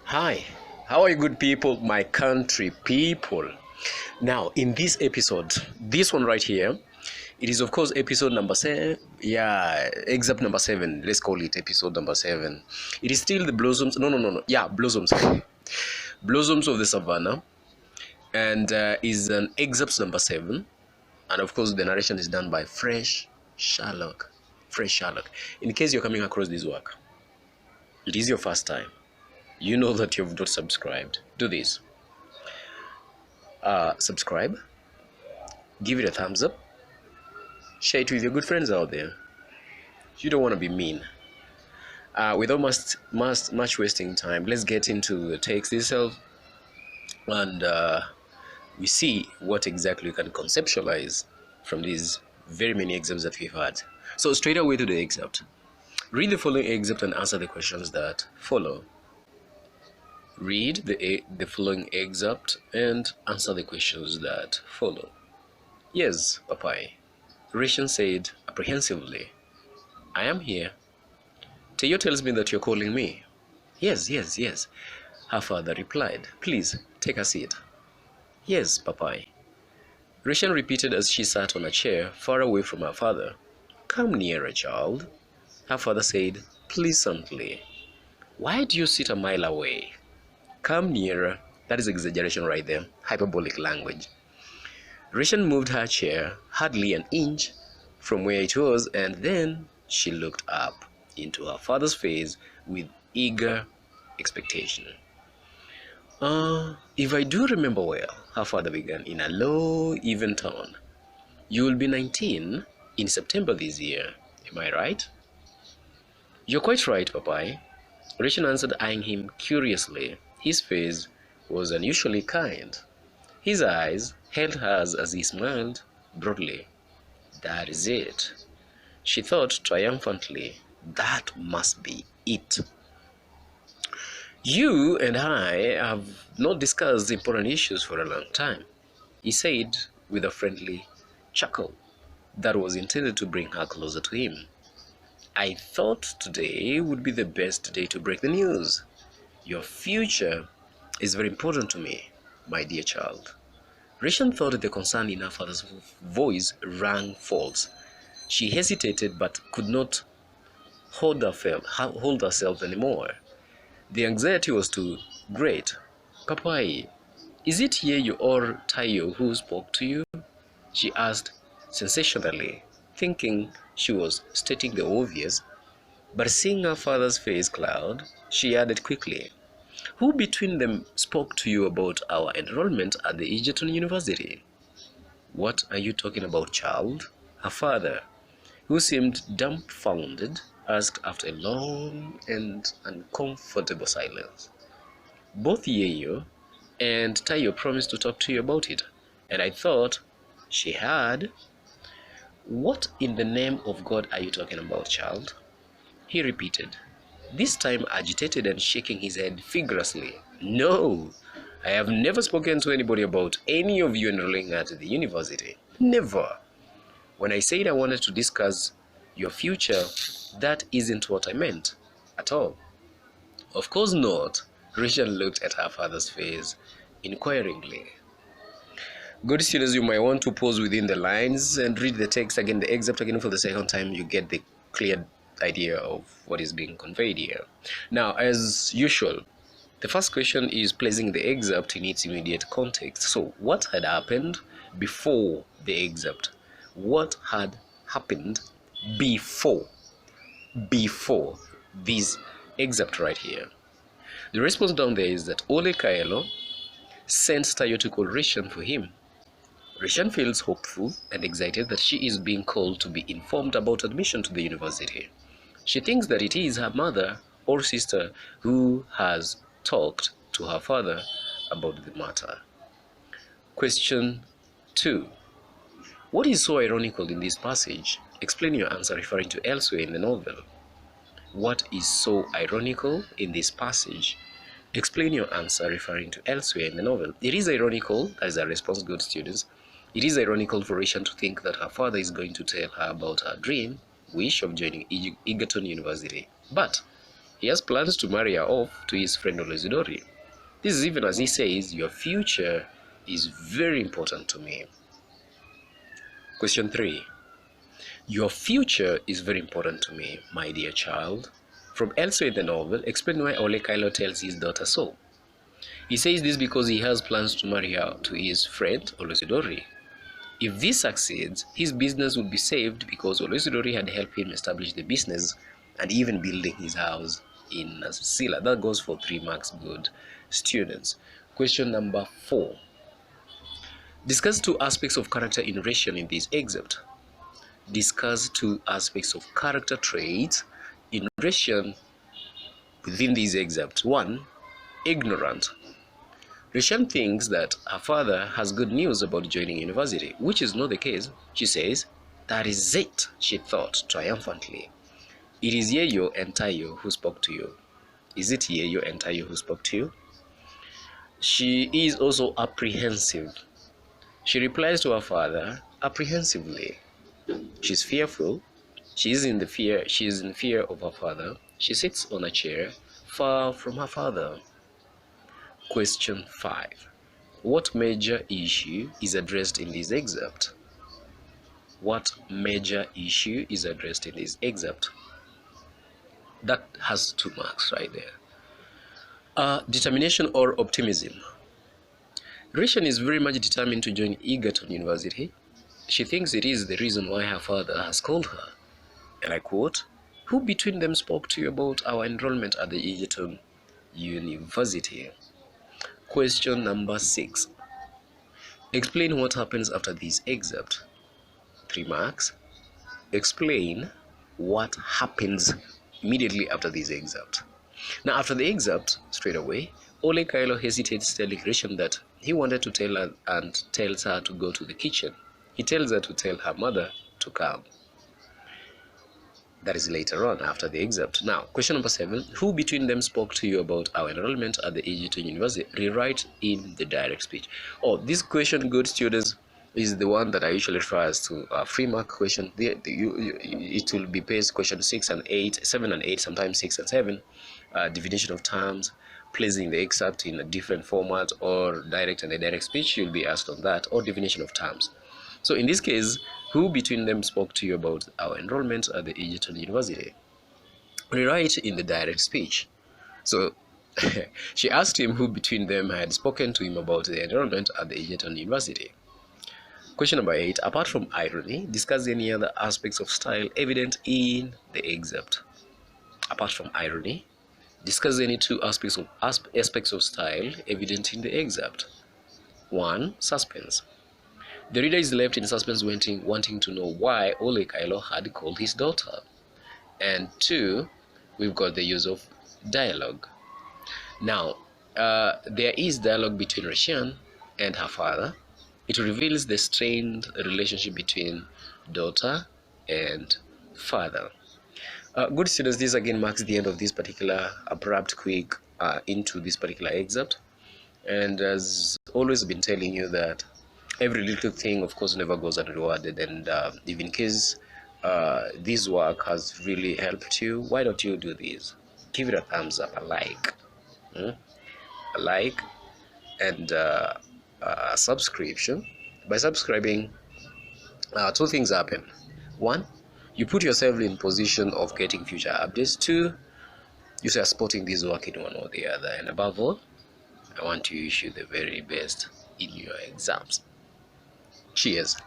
Hi, how are you, good people, my country people? Now, in this episode, this one right here, it is of course episode number 7. Yeah, excerpt number 7. Let's call it episode number 7. It is still the blossoms. No. Yeah, blossoms. Blossoms of the Savannah, and is an excerpt number 7. And of course, the narration is done by Sherlock. Fresh Sherlock. In case you're coming across this work, it is your first time. You know that you've not subscribed. Do this. Subscribe, give it a thumbs up, share it with your good friends out there. You don't want to be mean. Without much wasting time, let's get into the text itself, and we see what exactly we can conceptualize from these very many excerpts that we've had. So straight away to the excerpt. Read the following excerpt and answer the questions that follow. Read the following excerpt and answer the questions that follow. Yes, Papai, Resian said apprehensively. I am here. Teo tells me that you're calling me. Yes. Her father replied. Please, take a seat. Yes, Papai. Resian repeated as she sat on a chair far away from her father. Come nearer, child. Her father said pleasantly. Why do you sit a mile away? Come nearer. That is exaggeration right there. Hyperbolic language. Resian moved her chair hardly an inch from where it was, and then she looked up into her father's face with eager expectation. If I do remember well, her father began in a low, even tone. You will be 19 in September this year. Am I right? You're quite right, Papai. Resian answered, eyeing him curiously. His face was unusually kind. His eyes held hers as he smiled broadly. That is it. She thought triumphantly. That must be it. You and I have not discussed important issues for a long time, he said with a friendly chuckle that was intended to bring her closer to him. I thought today would be the best day to break the news. Your future is very important to me, my dear child. Resian thought the concern in her father's voice rang false. She hesitated but could not hold herself anymore. The anxiety was too great. Papai, is it Yeyo or Tayo who spoke to you? She asked sensationally, thinking she was stating the obvious. But seeing her father's face cloud, she added quickly, who between them spoke to you about our enrollment at the Egerton University? What are you talking about, child? Her father, who seemed dumbfounded, asked after a long and uncomfortable silence. Both Yeyo and Tayo promised to talk to you about it, and I thought she had. What in the name of God are you talking about, child? He repeated, this time agitated and shaking his head vigorously. No, I have never spoken to anybody about any of you enrolling at the university. Never. When I said I wanted to discuss your future, that isn't what I meant at all. Of course not. Resian looked at her father's face inquiringly. Good students, you might want to pause within the lines and read the text again, the excerpt again for the second time. You get the clear idea of what is being conveyed here. Now, as usual, the first question is placing the excerpt in its immediate context. So, what had happened before the excerpt? What had happened before this excerpt right here? The response down there is that Ole Kaelo sent Tayo to call Resian for him. Resian feels hopeful and excited that she is being called to be informed about admission to the university. She thinks that it is her mother or sister who has talked to her father about the matter. Question 2. What is so ironical in this passage? Explain your answer referring to elsewhere in the novel. What is so ironical in this passage? Explain your answer referring to elsewhere in the novel. It is ironical, that is a response, good students. It is ironical for Resian to think that her father is going to tell her about her wish of joining Egerton University. But He has plans to marry her off to his friend Ole. This is even as he says, your future is very important to me. Question 3. Your future is very important to me, my dear child. From elsewhere in the novel, explain why Ole Kaelo tells his daughter so. He says this because he has plans to marry her to his friend Ole. If this succeeds, his business would be saved because Ole had helped him establish the business and even building his house in Sila. That goes for 3 marks, good students. Question number 4. Discuss 2 aspects of character in Resian in this excerpt. Discuss 2 aspects of character traits in Resian within this excerpt. 1. Ignorant. Resian thinks that her father has good news about joining university, which is not the case. She says, "That is it," she thought triumphantly. "It is Yeyo and Tayo who spoke to you." Is it Yeyo and Tayo who spoke to you? She is also apprehensive. She replies to her father apprehensively. She's fearful. She is in fear of her father. She sits on a chair far from her father. Question 5. What major issue is addressed in this excerpt? What major issue is addressed in this excerpt? That has 2 marks right there. Determination or optimism. Resian is very much determined to join Egerton University. She thinks it is the reason why her father has called her. And I quote, "Who between them spoke to you about our enrollment at the Egerton University?" Question number 6. Explain what happens after this excerpt. 3 marks. Explain what happens immediately after this excerpt. Now, after the excerpt, straight away, Ole Kaelo hesitates, telling Resian that he wanted to tell her and tells her to go to the kitchen. He tells her to tell her mother to come. That is later on after the excerpt. Now, question number 7. Who between them spoke to you about our enrollment at the Egerton University? Rewrite in the direct speech. Oh, this question, good students, is the one that I usually refer as to a 3 mark question. It will be based question 6 and 8, 7 and 8, sometimes 6 and 7. Definition of terms, placing the excerpt in a different format, or direct and indirect speech. You'll be asked on that, or definition of terms. So in this case, who between them spoke to you about our enrollment at the Egerton University? Rewrite in the direct speech. So she asked him who between them had spoken to him about the enrollment at the Egerton University. Question number 8. Apart from irony, discuss any other aspects of style evident in the excerpt. Apart from irony, discuss any 2 aspects of style evident in the excerpt. 1. Suspense. The reader is left in suspense, wanting to know why Ole Kaelo had called his daughter. And 2, we've got the use of dialogue. Now, there is dialogue between Resian and her father. It reveals the strained relationship between daughter and father. Good students, this again marks the end of this particular abrupt quick into this particular excerpt. And as always been telling you that every little thing, of course, never goes unrewarded. And if in case this work has really helped you, why don't you do this? Give it a thumbs up, a like, and a subscription. By subscribing, 2 things happen. 1, you put yourself in position of getting future updates. 2, you are supporting this work in one or the other. And above all, I want to wish you the very best in your exams. Cheers.